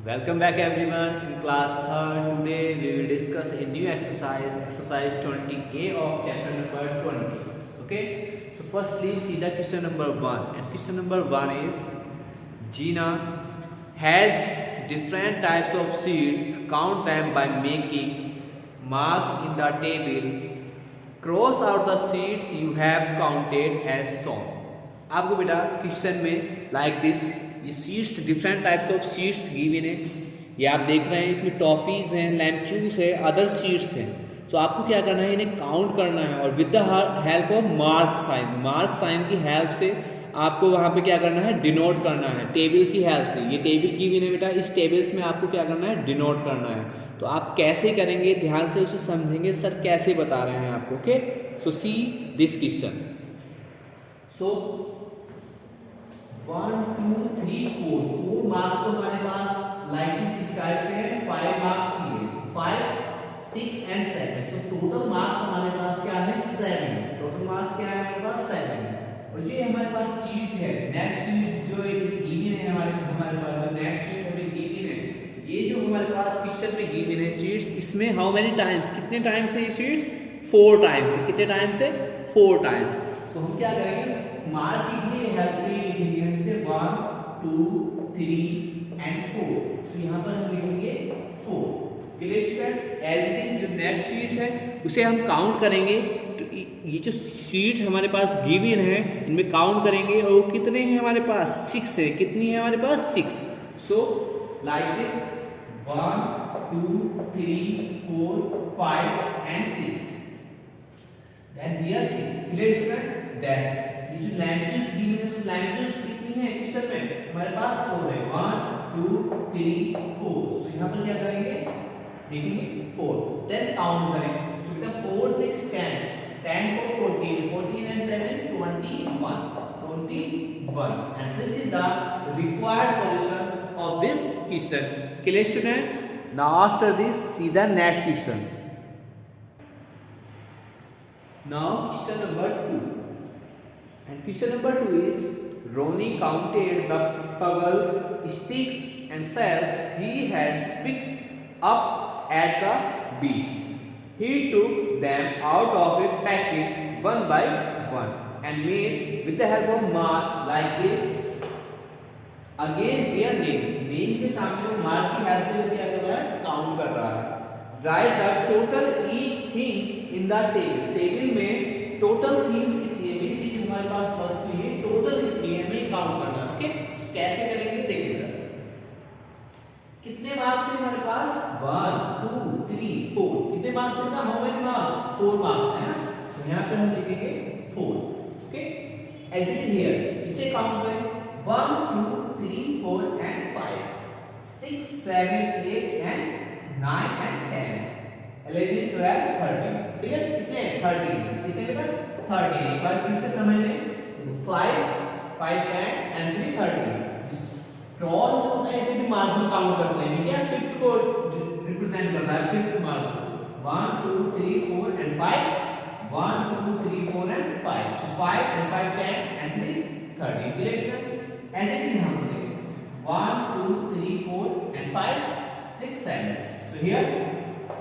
Welcome back everyone in class 3rd. Today we will discuss a new exercise 20A of chapter number 20. Okay, so first please see the question number 1, and question number 1 is Gina has different types of seeds, count them by making marks in the table, cross out the seeds you have counted as shown. आपको बेटा question में like this ये seeds different types of seeds given है। ये आप देख रहे हैं, इसमें टॉफीज हैं, लैमचूस है, अदर सीड्स हैं। तो आपको क्या करना है, इन्हें काउंट करना है और with the help of mark sign की हेल्प से आपको वहाँ पे क्या करना है, डिनोट करना है टेबल की हेल्प से। ये टेबल गिवन है बेटा, इस टेबल्स में आपको क्या करना है, डिनोट करना है। तो आप कैसे करेंगे, ध्यान से उसे समझेंगे सर कैसे बता रहे हैं आपको। Okay, so see this question. So 1 2 3 4 marks तो हमारे पास लाइक दिस टाइप से है। 5 मार्क्स की है, 5 6 एंड 7। सो टोटल मार्क्स हमारे पास क्या है, 7। टोटल मार्क्स क्या है हमारे पास, 7। और जो हमारे पास शीट है, नेक्स्ट शीट जो गिवन है हमारे पास जो नेक्स्ट शीट हमें गिवन है, ये जो हमारे पास क्वेश्चन में गिवन है शीट्स, इसमें हाउ मेनी टाइम्स, कितने टाइम्स है ये शीट्स, 4 टाइम्स है। कितने टाइम्स है, 4 टाइम्स। तो हम क्या करेंगे, मार्क की हेल्प से लिखेंगे हम इसे 1 2 3 एंड 4। तो यहाँ पर हम लिखेंगे 4। Clear students, as it is जो नेक्स्ट शीट है उसे हम काउंट करेंगे। तो ये जो शीट हमारे पास गिवन है इनमें काउंट करेंगे, और वो कितने हैं हमारे पास, 6 है। कितनी है हमारे पास, 6। So like this 1 2 3 4 5 and 6। Then here 6। Clear student, then ये जो लैंग्वेज गिवन है, तो लैंग्वेज कितनी है क्वेश्चन में हमारे पास, 4 है। 1 2 3 4। सो यहां पर क्या करेंगे, लिखेंगे 4। देन काउंट करेंगे। सो बेटा 4 6 10 10 4 14 14 and 7 21 21। and this is the required solution of this question. Clear students, now after this see the next question. Now question number 2. And question number 2 is Ronnie counted the pebbles, sticks and shells he had picked up at the beach. He took them out of a packet one by one and made with the help of mark like this against their names. Name के सामने वो mark की help से क्या कर रहा है, count कर रहा है। Write the total each things in the table. Table में टोटल थिंग्स कितनी है, मेरी चीज हमारे पास वस्तु है, टोटल कितनी है हमें काउंट करना है। ओके, कैसे करेंगे देखिएगा। कितने मार्क्स है हमारे पास, 1 2 3 4। कितने मार्क्स है ना, हाउ मेनी मार्क्स, 4 मार्क्स है ना। तो यहां पे हम लिखेंगे 4। Okay, as it is here, इसे काउंट करें 1 2 3 4 एंड 5 6 7 8 एंड 9 and 10 11 12 13। क्लियर, कितने 13, कितने बेटा 13। एक बार फिर से समझ लें, 5 5 10 and 3 13। क्रॉस जो होता है इसे भी मार्क में काउंट करते हैं, क्या फिफ्थ को रिप्रेजेंट करता है, fifth mark 1 2 3 4 and 5 1 2 3 4 and 5। so 5 and 5 10 and 3 13। Clear student, ऐसे ही हम करेंगे 1 2 3 4 and 5 6 7। so here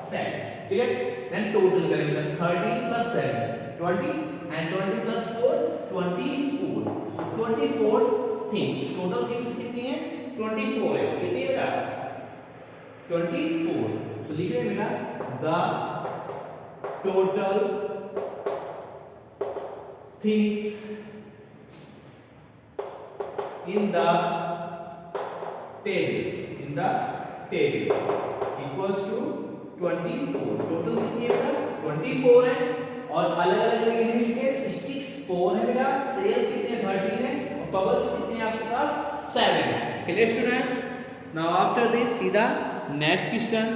7। ठीक है, then total करेंगे 13 plus 7 20 and 20 plus 4 24। so 24 things, total things कितनी है, 24 है। कितनी बेटा, 24। so लिख रहे हैं बेटा the total things in the table equals to 24। Total कितनी है बेटा, 24 है। और अलग अलग लिखे लिखे, स्टिक्स 4 है बेटा, सेल कितने 13 है, और बबल्स कितने हैं आपके पास 7 है। Clear students, now after this see the next question.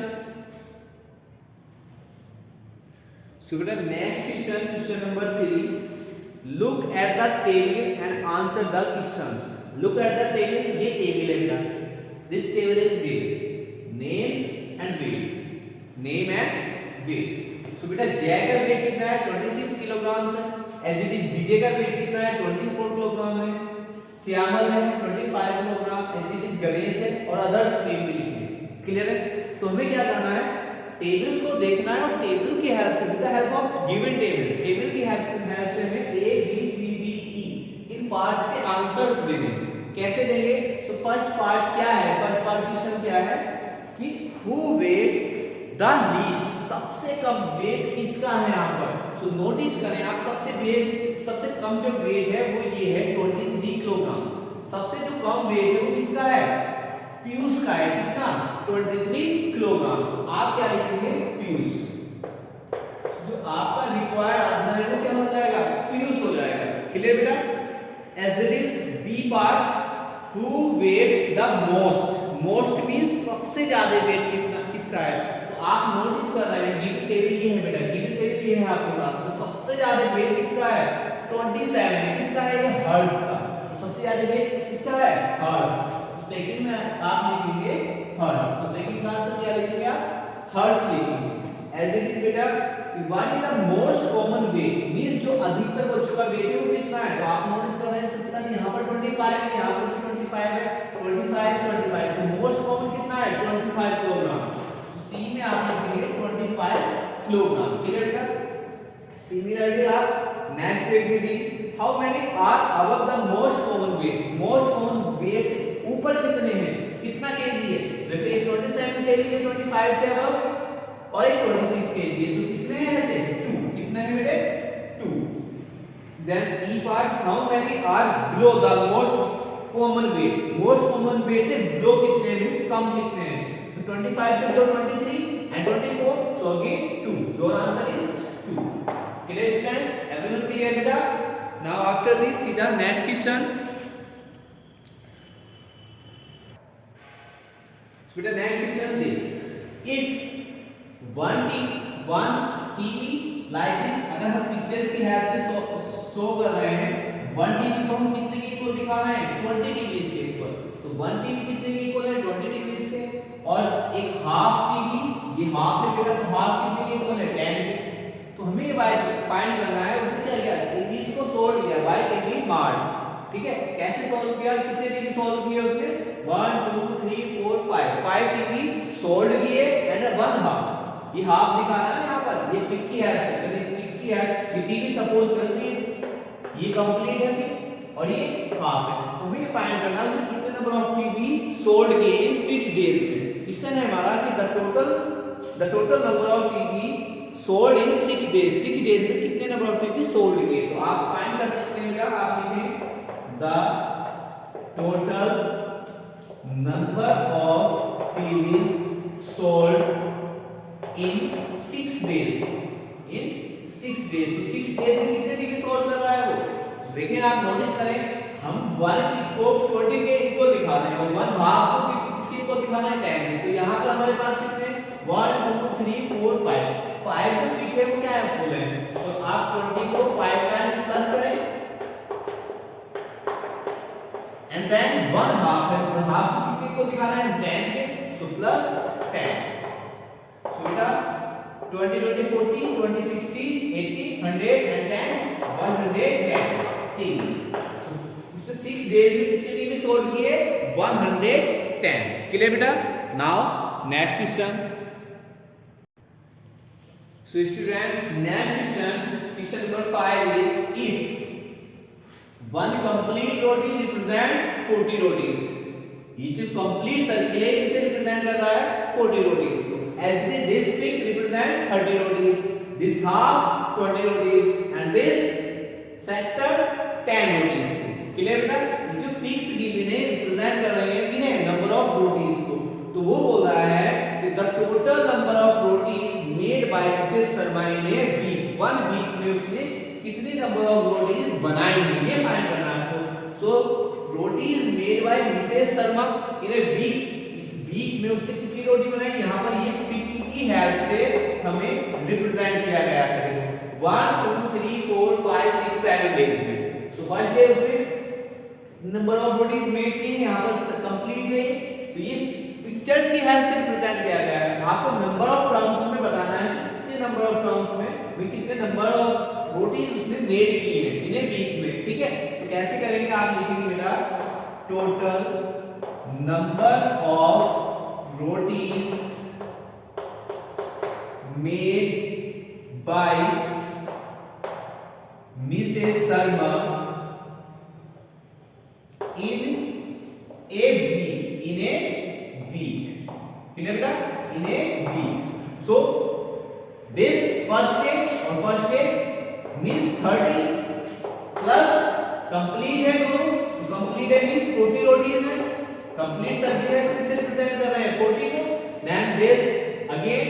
So बेटा next question, question number 3। Look at the table and answer the questions. Look at the table, ये टेबल है बेटा, this table is given names and weights, name and weight. So बेटा जय का wait कितना है, 26 kilogram है। As it is विजय का wait कितना है, 24 किलोग्राम है। श्यामल है 25 kilogram, as it is Ganesh है और अदर्स नेम भी लिखिए। क्लियर है? सो हमें क्या करना है, टेबल्स को देखना है और टेबल की हेल्प से, with the help of given table की हेल्प से हमें A B C D E in parts के आंसर्स देने। कैसे देंगे? सो फर्स्ट पार्ट क्या है, फर्स्ट पार्ट क्वेश्चन क्या है कि हु वेट्स द लीस्ट, सबसे कम वेट किसका है यहाँ पर। सो नोटिस करें आप, सबसे कम जो वेट है वो ये है 23 किलोग्राम। सबसे जो कम वेट है वो किसका है, पीयूष का है। कितना? 23 किलोग्राम। तो आप क्या लिखेंगे, पीयूष। जो आपका रिक्वायर्ड आंसर है वो क्या हो जाएगा, पीयूष हो जाएगा। क्लियर बेटा? As it is B part, who weights the most means सबसे ज्यादा वेट किसका है। तो आप नोटिस कर रहे हैं गिवन टेबल ये है बेटा, गिवन टेबल ये है आपके पास। तो सबसे ज्यादा वेट किसका है, 27 है। किसका है, ये हर्ष का। तो सबसे ज्यादा वेट किसका है, हर्ष। तो सेकंड में आप लिखेंगे हर्ष। तो सेकंड का आंसर क्या लिखेंगे आप, हर्ष लिखेंगे। एज इट इज बेटा, what is the most common weight means जो अधिकतर बच्चों का वेट है वो कितना है। तो आप नोटिस कर रहे हैं सेक्शन यहाँ पर 25 है, यहाँ पर भी 25 है, 25। तो मोस्ट कॉमन कितना है, 25 किलोग्राम। तो सी में आप लिखेंगे 25 किलोग्राम। क्लियर बेटा? सिमिलरली आप next activity, how many are above the most common weight. Most common weight से ऊपर कितने हैं, कितना केजी है। देखो एक 27 केजी है 25 से अबव, और एक 26 केजी है। तो कितने हैं ऐसे, 2। कितने हैं बेटे, 2। Then e part, how many are below the most common weight. Most common weight से बिलो कितने हैं, मींस कम कितने हैं। सो 25 से below 23 and 24, so again 2। Your answer is 2। Clear students, everyone clear बेटा? Now after this see the next question. बेटा next question this, if one TV like this, अगर हम पिक्चर्स की हेल्प से शो कर रहे हैं 1 TV को हम कितने के इक्वल दिखा रहे हैं, 20 TVs के इक्वल। तो 1 TV कितने के इक्वल है, 20 TVs के। और एक हाफ TV, ये हाफ है बेटा, तो हाफ कितने के इक्वल है, 10 के। तो हमें फाइंड करना है, उसने क्या किया, TVs को सोल्व किया बाय TV मार्ट। ठीक है, कैसे सोल्व किया, कितने टीवी सोल्व किए उसने, 1 2 3 4 5 टीवी सोल्व किए एंड 1 हाफ। ये हाफ दिखाना है यहाँ पर, ये टिक की है, इस टिक की है, ये टीवी सपोज करके ये कंप्लीट है फिर, और ये हाफ है। तो हमें फाइंड करना है उसने कितने नंबर ऑफ टीवी सोल्ड किए इन 6 डेज में। क्वेश्चन है हमारा कि the total number of TV sold in 6 days. 6 days में कितने नंबर ऑफ टीवी सोल्ड किए। तो आप फाइंड कर सकते हैं बेटा, आप लिखें the total number of TVs sold in 6 days. In 6 days, तो 6 days में कितने टीवी सोल्ड कर रहा है वो। तो देखिए आप नोटिस करें, हम 1 को 20 के इक्वल दिखा रहे हैं और 1 हाफ को किसके इक्वल दिखा रहे हैं, 10 के। तो यहाँ पर हमारे पास कितने, 1 2 3 4 5 जो लिखे वो क्या है, फुल है। तो आप 20 को 5 टाइम्स प्लस करें and then 1 half है, तो हाफ किसके को दिखा रहा है, 10 के। तो प्लस 10। सो बेटा 20 20 40 20 60 80 100 and 10 110 टीवी। तो उसने 6 डेज में कितने टीवी सोल्ड किए, 110। क्लियर बेटा? Now next question. So students, next question number 5 is, if one complete roti represent 40 rotis। ये जो complete circle है इसे represent कर रहा है 40 rotis को। As this pic represent 30 rotis, this half 20 rotis and this sector 10 rotis को। Clear बेटा? ये जो pics given है represent कर रहे हैं किन्हें, number of rotis को। तो वो बोल रहा है कि the total number of rotis made by Mrs. Sharma in a week, 1 week में उसने कितनी नंबर ऑफ रोटीज बनाई है, ये फाइंड करना है आपको। So rotis made by Mrs Sharma in a week, इस वीक में उसने कितनी रोटी बनाई, यहाँ पर ये पिक की हेल्प से हमें रिप्रेजेंट किया गया है 1 2 3 4 5 6 7 डेज में। सो फर्स्ट डे उसने नंबर ऑफ रोटीज मेड की, यहाँ पर कंप्लीट है। तो ये पिक्चर्स की हेल्प से रिप्रेजेंट किया गया है। आपको नंबर ऑफ टर्म्स में बताना है, कितने नंबर ऑफ टर्म्स में कितने नंबर ऑफ रोटीज उसने मेड की है इन ए वीक में। ठीक है, तो कैसे करेंगे, आप लिखेंगे बेटा total number of rotis made by Mrs. Sharma in a week. In a week. Clear बेटा? In a week. So this first day means 30 plus complete है दोनों. तो complete है means 40 रोटीज है. complete सर्किल है तो किसे रिप्रेजेंट कर रहे हैं 40 को. then this again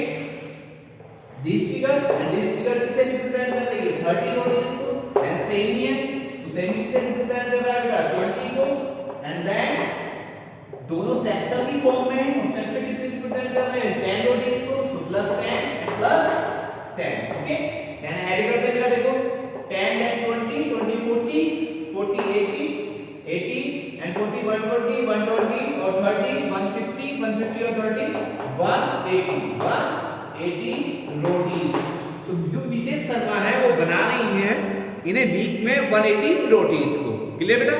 this figure and this figure किसे रिप्रेजेंट कर रही है 30 रोटीज को. then same ही है तो same किसे रिप्रेजेंट कर रहा है बेटा 20 को. and then दोनों सेक्टर की फॉर्म में और सेक्टर कितने रिप्रेजेंट कर रहे हैं 10 रोटीज को. तो प्लस 10 प्लस 10. ओके 10 ऐड करते हैं देखो 10 and 20 20 40 40 80 80 and 40 120 120 और 30 150 150 और 30 180 रोटीज. तो जो मिसेस शर्मा है वो बना रही हैं इन्हें वीक में 180 रोटीज को. क्लियर बेटा?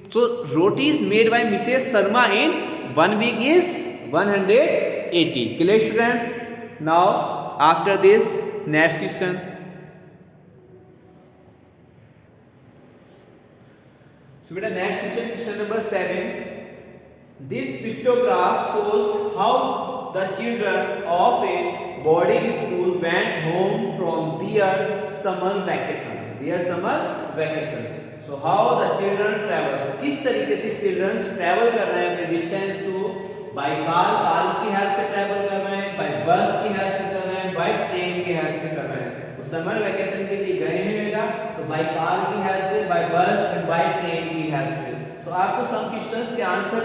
So rotis made by Mrs. Sharma in 1 week is 180. Clear students? Now after this next question. So beta next question number 7. This pictograph shows how the children of a boarding school went home from their summer vacation. So how the children travels? किस तरीके से children travel कर रहे हैं अपने distance को by car की help से travel कर रहे हैं, by bus की हेल्प से कर रहे हैं, by train की हेल्प से कर रहे हैं. तो समर वेकेशन के लिए गए हैं बेटा तो by car की हेल्प से, by bus and by train की हेल्प से. तो आपको some questions के आंसर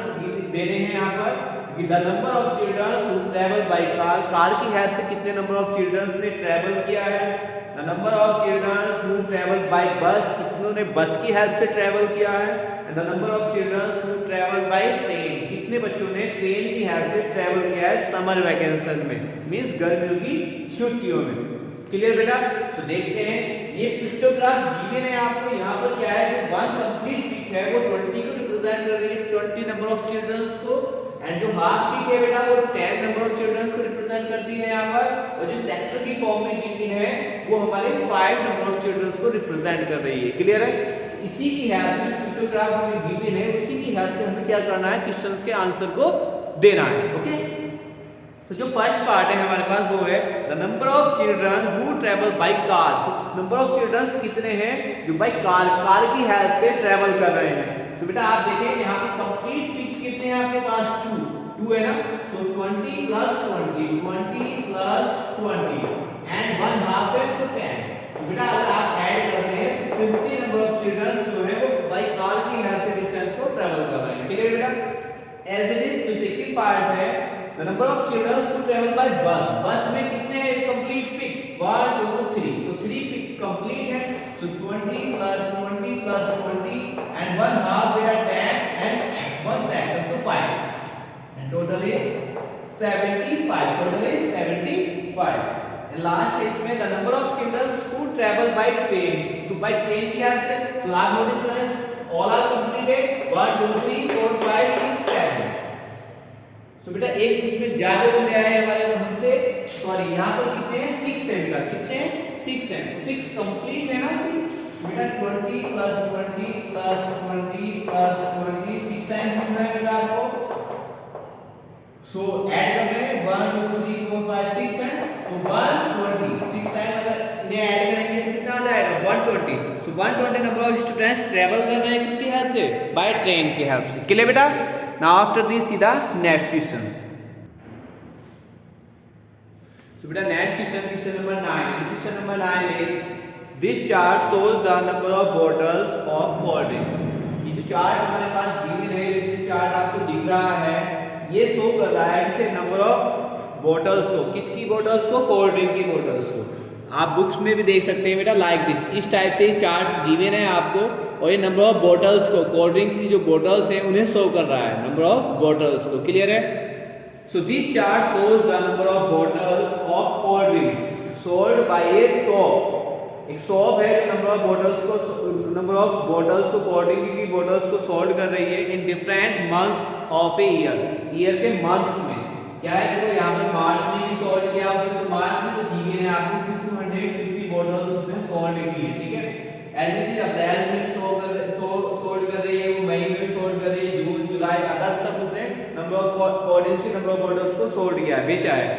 देने हैं यहाँ पर कि the number of children who travel by car की हेल्प से कितने number of children ने travel किया है. The number of children who travel by bus कितनों ने बस की हेल्प से ट्रैवल किया है. and the number of children who travel by train कितने बच्चों ने ट्रेन की हेल्प से ट्रैवल किया है समर वेकेशन में मींस गर्मियों की छुट्टियों में. क्लियर बेटा? तो देखते हैं ये पिक्टोग्राफ गिवन है आपको. यहाँ पर क्या है जो वन कंप्लीट पिक है वो 20 को रिप्रेजेंट कर रही है 20 नंबर ऑफ चिल्ड्रंस को. एंड जो हाफ पिक है बेटा वो 10 नंबर ऑफ चिल्ड्रंस को रिप्रेजेंट करती है यहाँ पर. और जो सेक्टर की फॉर्म में गिवन है वो हमारे 5 नंबर ऑफ चिल्ड्रंस को रिप्रेजेंट कर रही है. क्लियर है? इसी की हेल्प से पिक्टोग्राफ हमें गिवन है उसी की हेल्प से हमें क्या करना है क्वेश्चंस के आंसर को देना है. ओके तो जो फर्स्ट पार्ट है हमारे पास वो है the number of children who travel by car. तो नंबर ऑफ चिल्ड्रंस कितने हैं जो बाय कार की हेल्प से ट्रैवल कर रहे हैं. तो बेटा आप देखें यहाँ पे कंप्लीट पिक कितने हैं आपके पास 2 है ना. सो 20 प्लस 20 प्लस 20 एंड 1 हाफ है सो 10. तो बेटा अगर आप ऐड करते हैं तो 50 नंबर ऑफ चिल्ड्रंस जो है वो बाय कार की हेल्प से डिस्टेंस को ट्रैवल कर रहे हैं. ठीक है बेटा? एज इट इज जो सेकंड पार्ट है the number of children who travel by bus में कितने हैं कंप्लीट पिक 1 2 3. तो 3 पिक कंप्लीट है. so 20 plus 20 plus 20 and 1 half बेटा 10 and 1 second so 5 and total is 75. and last is में the number of children who travel by train. तो by train की help से तो आप नोटिस करें all are completed 1 2 3 4 5 6 7. तो बेटा एक इसमें ज्यादा बंदे आए हमारे हमसे सॉरी यहाँ पर कितने हैं 6 है बेटा. कितने हैं 6 हैं. तो 6 कंप्लीट है ना बेटा 20 प्लस 20 प्लस 20 प्लस 20 6 टाइम्स मिल रहा है बेटा आपको. सो ऐड करते हैं 1 2 3 4 5 6 है. सो 120 6 टाइम अगर इन्हें ऐड करेंगे तो कितना आ जाएगा 120. सो 120 नंबर ऑफ स्टूडेंट्स ट्रैवल कर रहे हैं किसकी हेल्प से बाय ट्रेन की हेल्प से. क्लियर बेटा? Now after this see the next question. So beta next question number 9. Question number 9 is this chart shows the number of bottles of cold drink. ये जो चार्ट हमारे पास given है ये chart आपको दिख रहा है ये शो कर रहा है किसे नंबर ऑफ बॉटल्स को. किसकी बॉटल्स को? कोल्ड ड्रिंक की बॉटल्स को. आप बुक्स में भी देख सकते हैं बेटा लाइक दिस. इस टाइप से चार्ट्स गिवन है आपको और ये नंबर ऑफ बॉटल्स को कोल्ड ड्रिंक की जो बॉटल्स हैं उन्हें शो कर रहा है नंबर ऑफ बॉटल्स को. क्लियर है? So this chart shows the number of bottles of cold drinks sold by A shop एक शॉप है जो नंबर ऑफ बॉटल्स को कोल्ड ड्रिंक की बॉटल्स को सोल्ड कर रही है in different months of a year के मंथ्स में। क्या है, देखो यहाँ पे मार्च में भी सोल्ड किया उसने, तो मार्च में तो दी है आपको 250 बॉटल्स उसने सोल्ड की है, ठीक है। ऐसे ही अप्रैल में सोल्ड कर रही है, वो मई में भी सोल्ड कर रही है, जून जुलाई अगस्त तक उसने नंबर ऑफ कोल्ड की नंबर ऑफ बॉटल्स को सोल्ड किया है, बेचा है।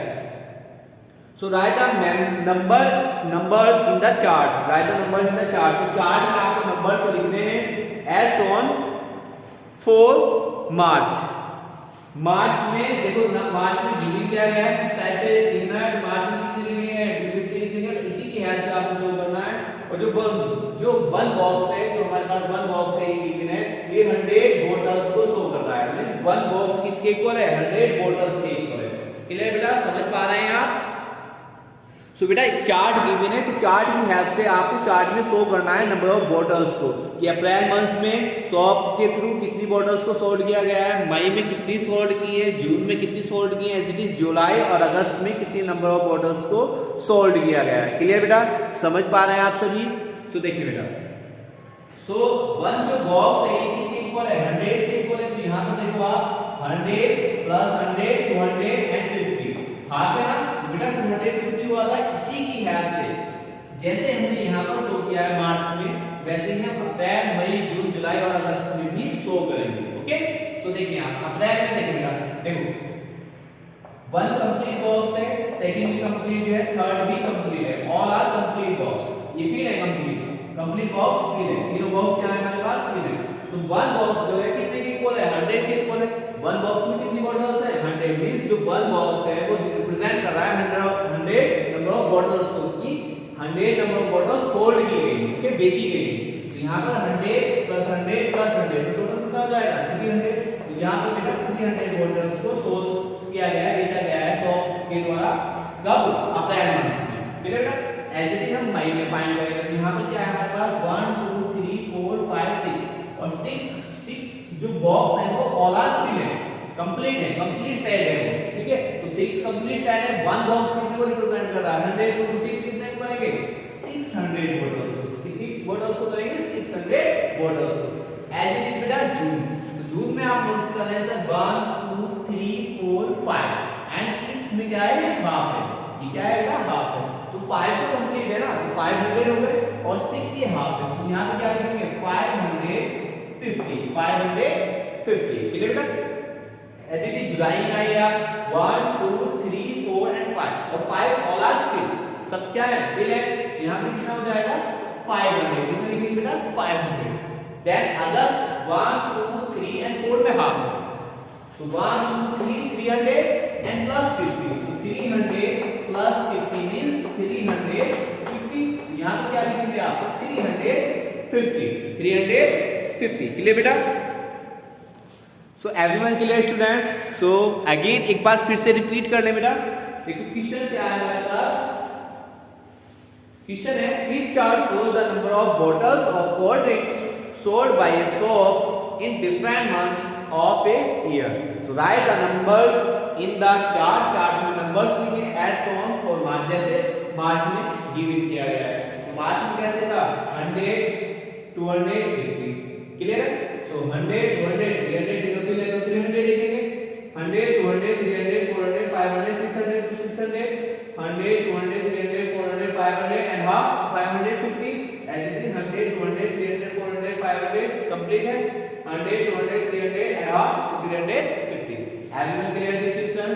So write the numbers in the chart. Write the numbers in the chart. तो चार्ट में आपको नंबर्स लिखने हैं as on 4 मार्च। मार्च में देखो मार्च में गिविंग किया गया है, किस टाइप से लिखना है, तो मार्च में कितनी लिखनी है 250 लिखेंगे, तो इसी की हेल्प से आपको शो करना है। और जो वन बॉक्स है, जो हमारे पास वन बॉक्स है ये 100 बॉटल्स को शो कर रहा है। मींस वन बॉक्स किसके इक्वल है, 100 बॉटल्स के इक्वल है। क्लियर बेटा, समझ पा रहे हैं आप? सो बेटा एक चार्ट गिवन है, तो चार्ट की हेल्प से आपको चार्ट में शो करना है नंबर ऑफ बॉटल्स को, कि अप्रैल मंथ में शॉप के थ्रू कितनी बॉटल्स को सोल्ड किया गया है, मई में कितनी सोल्ड की है, जून में कितनी सोल्ड की है, एज इट इज जुलाई और अगस्त में कितनी नंबर ऑफ बॉटल्स को सोल्ड किया गया है। क्लियर बेटा, समझ पा रहे हैं आप सभी? सो देखिए बेटा, सो वन जो बॉक्स है ये किसके इक्वल है, 100 के इक्वल है। तो यहाँ पर देखो आप 100 प्लस 100 250 हाफ है ना, तो बेटा 250 हुआ था। इसी की हेल्प से जैसे हमने यहाँ पर शो किया है मार्च में, वैसे ही हम अप्रैल मई जून जुलाई और अगस्त में भी शो करेंगे। ओके, सो देखिए आप अप्रैल में देखिए बेटा, देखो वन कंप्लीट बॉक्स है, सेकंड भी कंप्लीट है, थर्ड भी कंप्लीट है, ऑल आर कंप्लीट बॉक्स। ये फिर है कंप्लीट बॉक्स फिर है, तीनों बॉक्स क्या है हमारे पास फिर है। तो वन बॉक्स जो है कितने के इक्वल है, 100 के इक्वल है। वन बॉक्स में कितनी बॉटल्स है, 100। मींस जो वन बॉक्स है वो रिप्रेजेंट कर रहा है 100 नंबर ऑफ बॉटल्स को, कि 100 नंबर ऑफ बॉटल्स सोल्ड की गई, ओके, बेची गई। तो यहाँ पर 100 प्लस 100 प्लस 100 तो टोटल कितना हो जाएगा 300। तो यहाँ पे बेटा 300 बॉटल्स को सोल्ड किया गया है, बेचा गया है शॉप के द्वारा। कब, अप्रैल मंथ में। क्लियर है? एज इट इज हम मई में फाइंड करेंगे। तो यहाँ पर क्या है हमारे पास 1 2 3 4 5 6 और 6 जो बॉक्स है वो ऑल आर फिल है, कंप्लीट है, कंप्लीट सेट है वो, ठीक है। तो 6 कंप्लीट सेट है, वन बॉक्स कितने को रिप्रेजेंट कर रहा है, 100 टू 6 कितने को करेंगे 600 बॉटल्स को। कितनी बॉटल्स को करेंगे 600 बॉटल्स को। एज इट इज बेटा जून, तो जून में आप नोटिस कर रहे हैं सर 1 2 3 4 5 एंड 6 में क्या है, हाफ है। ये क्या है बेटा, हाफ है। तो 5 तो कंप्लीट है ना, तो 500 हो गए और 6 ये हाफ है। तो यहां पे क्या लिखेंगे 550। क्लियर बेटा? एज इट इज जुलाई का ये 1 2 3 4 एंड 5 और 5 ऑल आर फिल, सब क्या है, फिल है। यहां पे कितना हो जाएगा 500। कितना लिखेंगे बेटा 500। देन अगस्त 1 2 3 एंड 4 में हाफ है। So 1 2 3 300 and plus 50. So 300 plus 50 means 350. यहाँ पे क्या लिखेंगे आप 350। क्लियर बेटा? So everyone clear students? So again एक बार फिर से रिपीट कर लें बेटा। देखो क्वेश्चन क्या है हमारे पास, क्वेश्चन है this chart shows the number of bottles of cold drinks sold by A shop in different months of a year. So write the numbers in the chart. Chart में numbers लिखें as shown for मार्च, जैसे मार्च में given किया गया है। तो मार्च में कैसे था 100 250। क्लियर है? सो 100 200 300 तीनों फिल है तो 300 लिखेंगे। 100 200 300 400 500 600 600 100 200 300 400 500 and half 550। as it is 100 200 300 400 500 complete है। 100 200 300 and half 350। Have you cleared this question?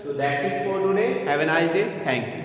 So that's it for today. Have a nice day. Thank you.